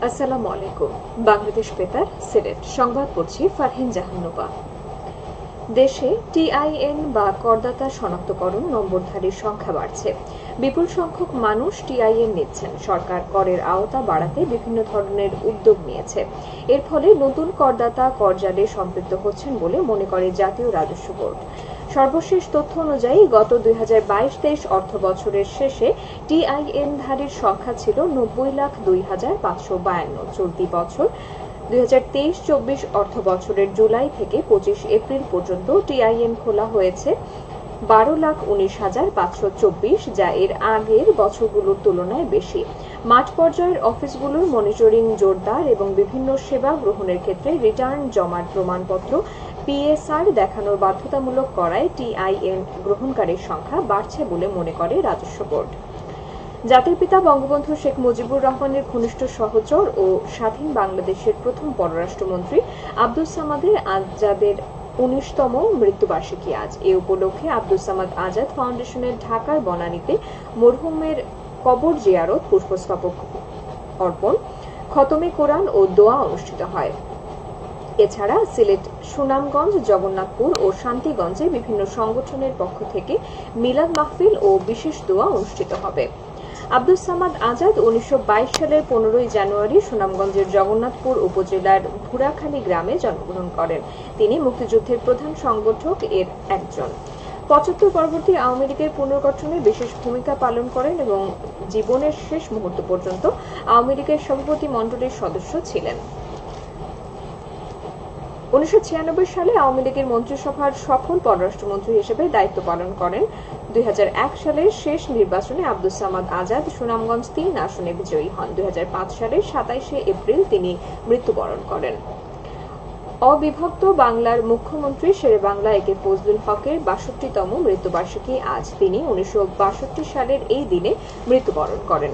আসসালামু আলাইকুম। বাংলাদেশ বেতার সিলেট সংবাদ পড়ছি ফারহিন জাহান্নুবা। দেশে টিআইএন বা করদাতা শনাক্তকরণ নম্বরধারীর সংখ্যা বাড়ছে। বিপুল সংখ্যক মানুষ টিআইএন নিচ্ছেন। সরকার করের আওতা বাড়াতে বিভিন্ন ধরনের উদ্যোগ নিয়েছে। এর ফলে নতুন করদাতা করজালে সম্পৃক্ত হচ্ছেন বলে মনে করে জাতীয় রাজস্ব বোর্ড। সর্বশেষ তথ্য অনুযায়ী গত 2022-23 অর্থ বছরের শেষে টিআইএনধারীর সংখ্যা ছিল 90,02,552। চলতি বছর 2023-24 অর্থ বছরের জুলাই থেকে 25 এপ্রিল পর্যন্ত টিআইএন খোলা হয়েছে 12,19,524, যা এর আগের বছরগুলোর তুলনায় বেশি। মাঠ পর্যায়ের অফিসগুলোর মনিটরিং জোরদার এবং বিভিন্ন সেবা গ্রহণের ক্ষেত্রে রিটার্ন জমার প্রমাণপত্র পিএসআর দেখানোর বাধ্যতামূলক করায় টিআইএন গ্রহণকারীর সংখ্যা বাড়ছে বলে মনে করে রাজস্ব বোর্ড। জাতির পিতা বঙ্গবন্ধু শেখ মুজিবুর রহমানের ঘনিষ্ঠ সহচর ও স্বাধীন বাংলাদেশের প্রথম পররাষ্ট্রমন্ত্রী আব্দুস সামাদ আজাদের 19তম মৃত্যুবার্ষিকী আজ। এ উপলক্ষে আব্দুস সামাদ আজাদ ফাউন্ডেশনের ঢাকার বনানীতে মরহুমের কবর জিয়ারত, পুষ্পস্তবক অর্পণ, খতমে কোরআন ও দোয়া অনুষ্ঠিত হয়। এছাড়া সিলেট, সুনামগঞ্জ, জগন্নাথপুর ও শান্তিগঞ্জে বিভিন্ন সংগঠনের পক্ষ থেকে মিলাদ মাহফিল ও বিশেষ দোয়া অনুষ্ঠিত হবে। আব্দুস সামাদ আজাদ 1922 সালের 15 জানুয়ারি সুনামগঞ্জের জগন্নাথপুর উপজেলার ভুরাখালী গ্রামে জন্মগ্রহণ করেন। তিনি মুক্তিযুদ্ধের প্রধান সংগঠক এর একজন। 75 পরবর্তী আওয়ামী লীগের পুনর্গঠনে বিশেষ ভূমিকা পালন করেন এবং জীবনের শেষ মুহূর্ত পর্যন্ত আওয়ামী লীগের সভাপতি মণ্ডলীর সদস্য ছিলেন। 1996 সালে আওয়ামী লীগের মন্ত্রিসভার সফল পররাষ্ট্রমন্ত্রী হিসেবে দায়িত্ব পালন করেন। 2001 সালের শেষ নির্বাচনে আব্দুস সামাদ আজাদ সুনামগঞ্জ 3 আসনে বিজয়ী হন। 2005 সালের 27 এপ্রিল তিনি মৃত্যুবরণ করেন। অবিভক্ত বাংলার মুখ্যমন্ত্রী শেরেবাংলা একে ফজলুল হকের 62তম মৃত্যুবার্ষিকী আজ। তিনি 1962 সালের এই দিনে মৃত্যুবরণ করেন।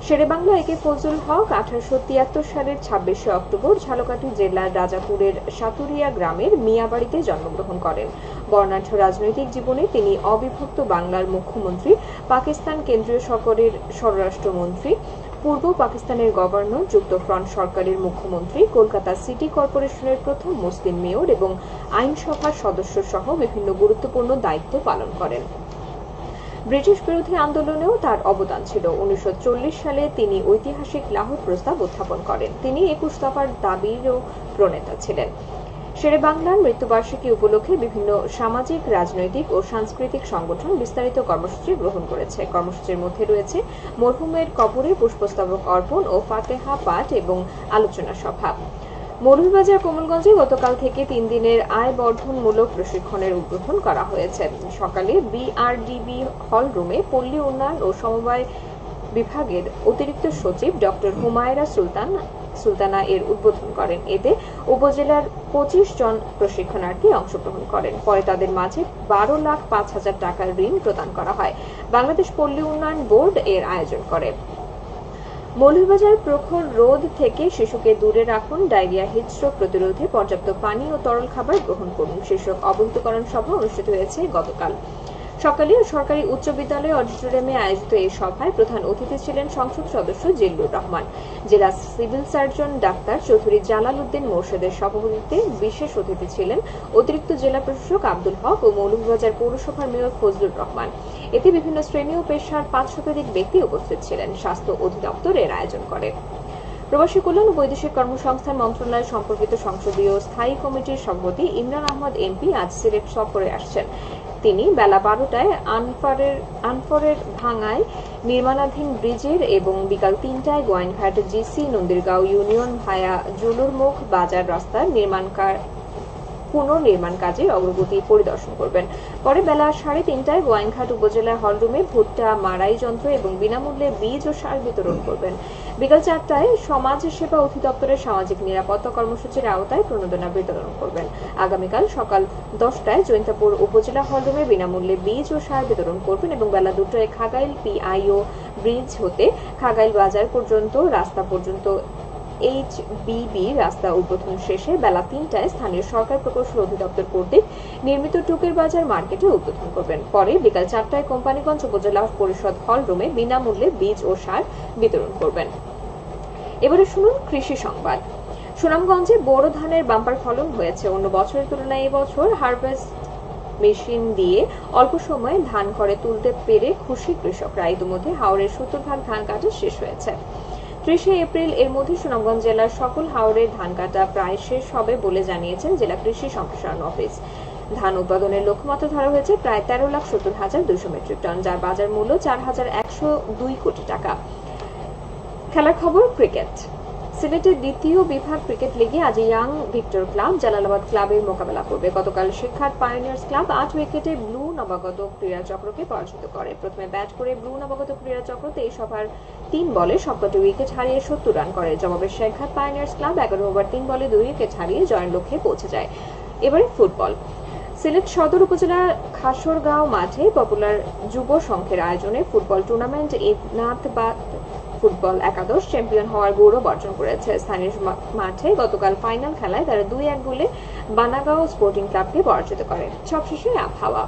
শেরেবাংলা একে ফজলুল হক 1873 সালের 26 অক্টোবর ঝালকাঠি জেলার রাজাপুরের সাতুরিয়া গ্রামের মিয়াবাড়িতে জন্মগ্রহণ করেন। বর্ণাঢ্য রাজনৈতিক জীবনে তিনি অবিভক্ত বাংলার মুখ্যমন্ত্রী, পাকিস্তান কেন্দ্রীয় সরকারের স্বরাষ্ট্রমন্ত্রী, পূর্ব পাকিস্তানের গভর্নর, যুক্তফ্রন্ট সরকারের মুখ্যমন্ত্রী, কলকাতা সিটি কর্পোরেশনের প্রথম মুসলিম মেয়র এবং আইনসভার সদস্য সহ বিভিন্ন গুরুত্বপূর্ণ দায়িত্ব পালন করেন। ব্রিটিশ বিরোধী আন্দোলনেও তার অবদান ছিল। 1940 সালে তিনি ঐতিহাসিক লাহোর প্রস্তাব উত্থাপন করেন। তিনি 21 দফার দাবিরও প্রণেতা ছিলেন। শেরেবাংলার মৃত্যুবার্ষিকী উপলক্ষে বিভিন্ন সামাজিক, রাজনৈতিক ও সাংস্কৃতিক সংগঠন বিস্তারিত কর্মসূচি গ্রহণ করেছে। কর্মসূচির মধ্যে রয়েছে মরহুমের কবরে পুষ্পস্তবক অর্পণ ও ফাতেহা পাঠ এবং আলোচনা সভা। মৌলভীবাজার কোমলগঞ্জে গতকাল থেকে 3 দিনের আয় বর্ধনমূলক প্রশিক্ষণের উদ্বোধন করা হয়েছে। সকালে বিআরডিবি হল রুমে পল্লী উন্নয়ন ও সমবায় বিভাগের অতিরিক্ত সচিব ডক্টর হুমায়রা সুলতানা এর উদ্বোধন করেন। এতে উপজেলার 25 জন প্রশিক্ষণার্থী অংশগ্রহণ করেন। পরে তাদের মাঝে 12,05,000 টাকার ঋণ প্রদান করা হয়। বাংলাদেশ পল্লী উন্নয়ন বোর্ড এর আয়োজন করে। মৌলভীবাজার প্রখর রোদ থেকে শিশুকে দূরে রাখুন, ডায়রিয়া, হিটস্ট্রোক প্রতিরোধে পর্যাপ্ত পানি ও তরল খাবার গ্রহণ করুন শীর্ষক অবহিতকরণ সভা অনুষ্ঠিত হয়েছে গতকাল সকালে সরকারি উচ্চ বিদ্যালয় অডিটোরিয়ামে আয়োজিত এই সভায় প্রধান অতিথি ছিলেন সংসদ সদস্য জিল্লুর রহমান। জেলা civil surgeon doctor Chowdhury Jalal Uddin মোর্শেদের সভাপতিত্বে বিশেষ অতিথি ছিলেন অতিরিক্ত জেলা প্রশাসক আব্দুল হক ও মৌলভীবাজার পৌরসভার মেয়র ফজলুর রহমান। এতে বিভিন্ন শ্রেণী ও পেশার 5 শতাধিক ব্যক্তি উপস্থিত ছিলেন। স্বাস্থ্য অধিদপ্তর এর আয়োজন করে। প্রবাসী কল্যাণ ও বৈদেশিক কর্মসংস্থান মন্ত্রণালয় সম্পর্কিত সংসদীয় স্থায়ী কমিটির সভাপতি ইমরান আহমদ এমপি আজ সিলেট সফরে আসছেন। তিনি বেলা 12টায় আনফরের ভাঙায় নির্মাণাধীন ব্রিজের এবং বিকাল 3টায় গোয়াইনঘাট জিসি নন্দীরগাঁও ইউনিয়ন ভায়া জুলুরমুখ বাজার রাস্তার পুনর্নির্মাণ কাজের অগ্রগতি পরিদর্শন করবেন। পরে বেলা 3:30টায় গোয়াইনঘাট উপজেলা হলরুমে ভুট্টা মাড়াই যন্ত্র এবং বিনামূল্যে বীজ ও সার বিতরণ করবেন। বিকাল 4টায় সমাজ সেবা অধিদপ্তরের সামাজিক নিরাপত্তা কর্মসূচির আওতায় প্রণোদনা বিতরণ করবেন। আগামীকাল সকাল 10টায় জৈন্তাপুর উপজেলা হলরুমে বিনামূল্যে বীজ ও সার বিতরণ করবেন এবং বেলা 2টায় খাগাইল পিআইও ব্রিজ হতে খাগাইল বাজার পর্যন্ত রাস্তা পর্যন্ত এইচবিবি রাস্তা উদ্বোধন শেষে বেলা 3টায় স্থানীয় সরকার প্রকৌশল অধিদপ্তর কর্তৃক নির্মিত টুকের বাজার মার্কেটে উদ্বোধন করবেন। পরে বিকাল 4টায় কোম্পানীগঞ্জ উপজেলা পরিষদ হল রুমে বিনামূল্যে বীজ ও সার বিতরণ করবেন। এবারে শুনুন কৃষি সংবাদ। সুনামগঞ্জে বোরো ধানের বাম্পার ফলন হয়েছে। অন্য বছরের তুলনায় এবছর হারভেস্ট মেশিন দিয়ে অল্প সময়ে ধান ঘরে তুলতে পেরে খুশি কৃষকরা। ইতিমধ্যে হাওরের 70 ভাগ ধান কাটা শেষ হয়েছে। 30 এপ্রিল এর মধ্যে সুনামগঞ্জ জেলার সকল হাওরের ধান কাটা প্রায় শেষ হবে বলে জানিয়েছেন জেলা কৃষি সম্প্রসারণ অফিস। ধান উৎপাদনের লক্ষ্যমাত্রা ধরা হয়েছে প্রায় 13,70,200 মেট্রিক টন, যার বাজার মূল্য 4,102 কোটি টাকা। খেলার খবর, ক্রিকেট। সিলেটের দ্বিতীয় বিভাগ ক্রিকেট লিগে আজ ইয়াং ভিক্টর ক্লাব জালালাবাদ ক্লাবের মোকাবেলা করবে। গতকাল শিক্ষার্থ পায়োনিয়ার্স ক্লাব 8 উইকেটে ব্লু নবাগত ক্রীড়া চক্রকে পরাজিত করে। প্রথমে ব্যাট করে ব্লু নবাগত ক্রীড়া চক্র 23 ওভার 3 বলে সবকটি উইকেট হারিয়ে 70 রান করে। জবাবে শিক্ষার্থ পায়োনিয়ার্স ক্লাব 11 ওভার 3 বলে 2 উইকেট হারিয়ে জয়ের লক্ষ্যে পৌঁছে যায়। এবারে ফুটবল। সিলেট সদর উপজেলার খাসরগাঁও মাঠে পপুলার যুব সংঘের আয়োজনে ফুটবল টুর্নামেন্ট নাথবাদ ফুটবল একাদশ চ্যাম্পিয়ন হওয়ার গৌরব অর্জন করেছে। স্থানীয় মাঠে গতকাল ফাইনাল খেলায় তারা 2-1 গোলে বানাগাঁও স্পোর্টিং ক্লাবকে পরাজিত করে। সবশেষে আবহাওয়া।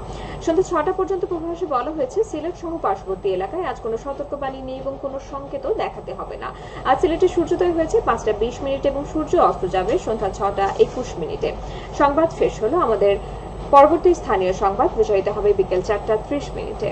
সন্ধ্যা 6টা পর্যন্ত পূর্বাভাসে বলা হয়েছে সিলেট সহ পার্শ্ববর্তী এলাকায় আজ কোনো সতর্কবাণী নেই এবং কোনো সংকেতও দেখাতে হবে না। আজ সিলেটে সূর্যোদয় হয়েছে 5টা 20 মিনিট এবং সূর্য অস্ত যাবে সন্ধ্যা 6টা 21 মিনিটে। সংবাদ শেষ হলো। আমাদের পরবর্তী স্থানীয় সংবাদ প্রচারিত হবে বিকেল 4টা 30 মিনিটে।